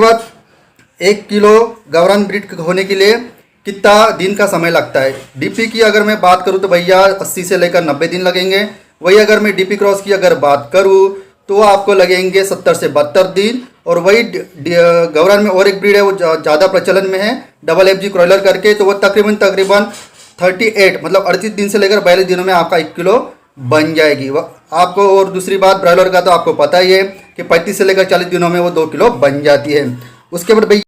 बाद 1 किलो गावरान ब्रीड होने के लिए कितना दिन का समय लगता है। डीपी की अगर मैं बात करूँ तो भैया 80 से लेकर 90 दिन लगेंगे। वही अगर मैं डीपी क्रॉस की अगर बात करूँ तो आपको लगेंगे 70 से 72 दिन। और वही गावरान में और एक ब्रीड है, वो ज़्यादा प्रचलन में है, डबल एफ जी क्रॉयलर करके, तो वो तकरीबन 38 मतलब 38 दिन से लेकर 42 दिनों में आपका 1 किलो बन जाएगी आपको। और दूसरी बात ब्रॉयलर का तो आपको पता ही है कि 35 से लेकर 40 दिनों में वो 2 किलो बन जाती है। उसके बाद भैया